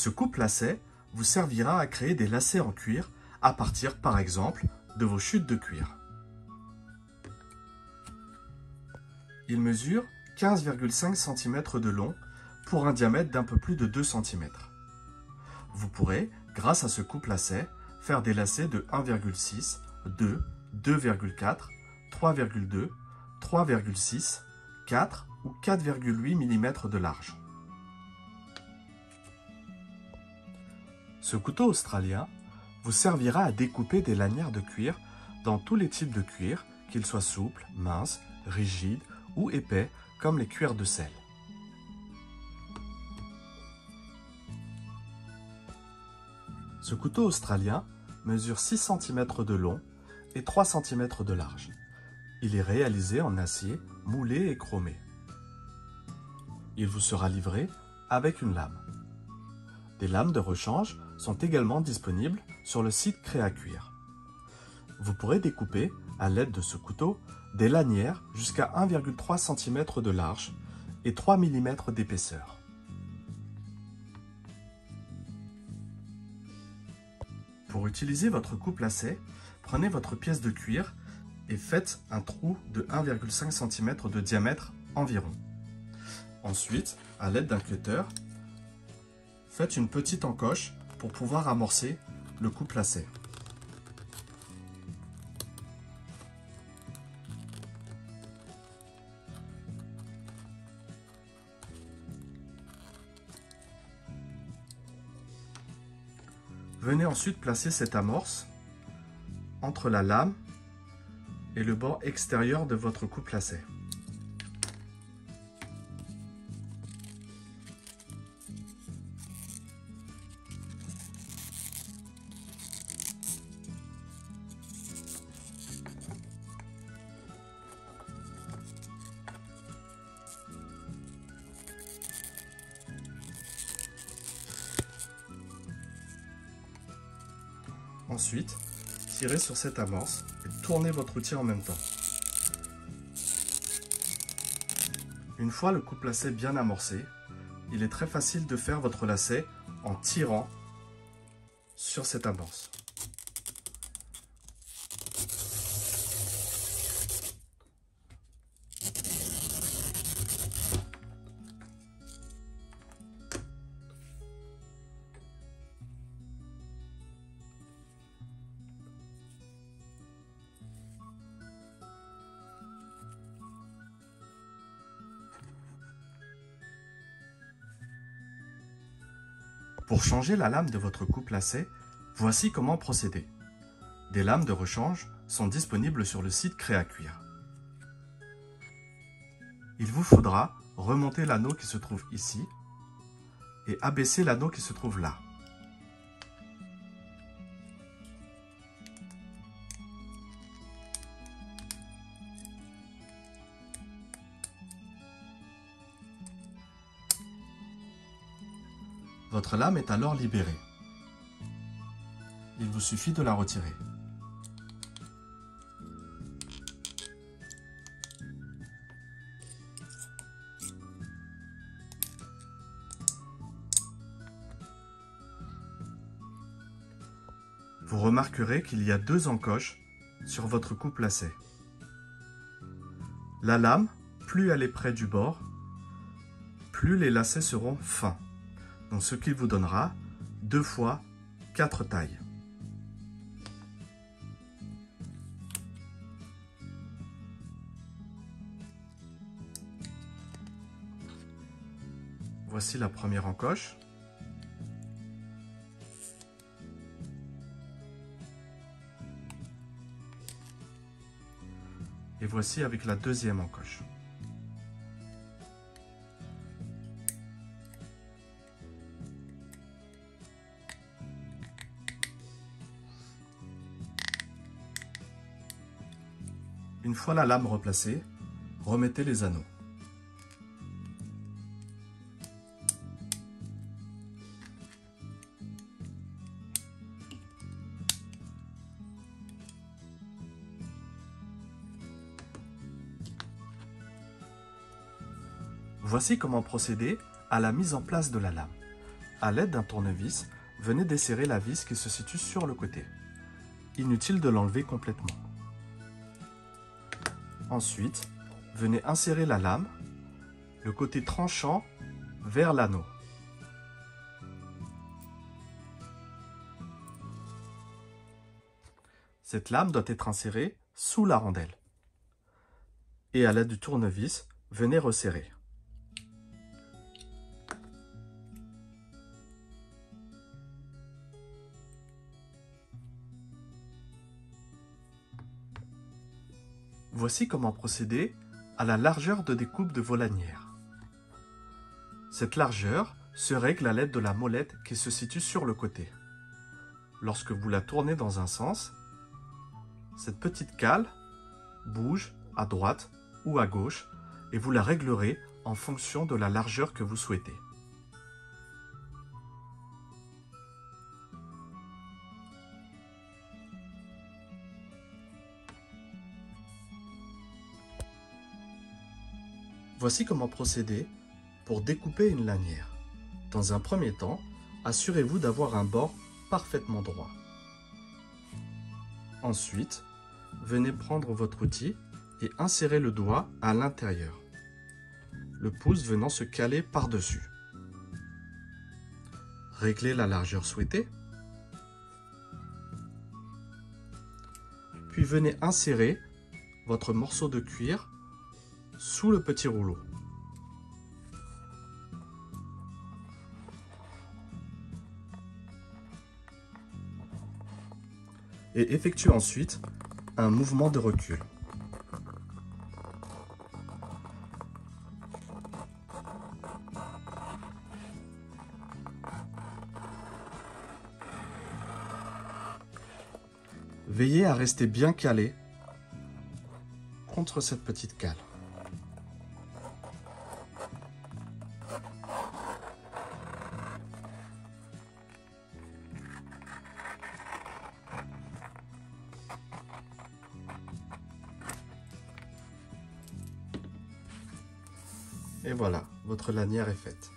Ce coupe-lacet vous servira à créer des lacets en cuir à partir, par exemple, de vos chutes de cuir. Il mesure 15,5 cm de long pour un diamètre d'un peu plus de 2 cm. Vous pourrez, grâce à ce coupe-lacet, faire des lacets de 1,6, 2, 2,4, 3,2, 3,6, 4 ou 4,8 mm de large. Ce couteau australien vous servira à découper des lanières de cuir dans tous les types de cuir, qu'ils soient souples, minces, rigides ou épais, comme les cuirs de selle. Ce couteau australien mesure 6 cm de long et 3 cm de large. Il est réalisé en acier moulé et chromé. Il vous sera livré avec une lame. Des lames de rechange sont également disponibles sur le site Créacuir. Vous pourrez découper, à l'aide de ce couteau, des lanières jusqu'à 1,3 cm de large et 3 mm d'épaisseur. Pour utiliser votre coupe-lacet, prenez votre pièce de cuir et faites un trou de 1,5 cm de diamètre environ. Ensuite, à l'aide d'un cutter, faites une petite encoche pour pouvoir amorcer le coupe-lacet. Venez ensuite placer cette amorce entre la lame et le bord extérieur de votre coupe-lacet. Ensuite, tirez sur cette amorce et tournez votre outil en même temps. Une fois le coupe-lacet bien amorcé, il est très facile de faire votre lacet en tirant sur cette amorce. Pour changer la lame de votre coupe-lacet, voici comment procéder. Des lames de rechange sont disponibles sur le site Créacuir. Il vous faudra remonter l'anneau qui se trouve ici et abaisser l'anneau qui se trouve là. Votre lame est alors libérée. Il vous suffit de la retirer. Vous remarquerez qu'il y a deux encoches sur votre coupe-lacet. La lame, plus elle est près du bord, plus les lacets seront fins. Donc ce qui vous donnera 2 fois 4 tailles. Voici la première encoche. Et voici avec la deuxième encoche. Une fois la lame replacée, remettez les anneaux. Voici comment procéder à la mise en place de la lame. À l'aide d'un tournevis, venez desserrer la vis qui se situe sur le côté. Inutile de l'enlever complètement. Ensuite, venez insérer la lame, le côté tranchant vers l'anneau. Cette lame doit être insérée sous la rondelle. Et à l'aide du tournevis, venez resserrer. Voici comment procéder à la largeur de découpe de vos lanières. Cette largeur se règle à l'aide de la molette qui se situe sur le côté. Lorsque vous la tournez dans un sens, cette petite cale bouge à droite ou à gauche et vous la réglerez en fonction de la largeur que vous souhaitez. Voici comment procéder pour découper une lanière. Dans un premier temps, assurez-vous d'avoir un bord parfaitement droit. Ensuite, venez prendre votre outil et insérez le doigt à l'intérieur, le pouce venant se caler par-dessus. Réglez la largeur souhaitée, puis venez insérer votre morceau de cuir sous le petit rouleau. Et effectuez ensuite un mouvement de recul. Veillez à rester bien calé contre cette petite cale. Et voilà, votre lanière est faite.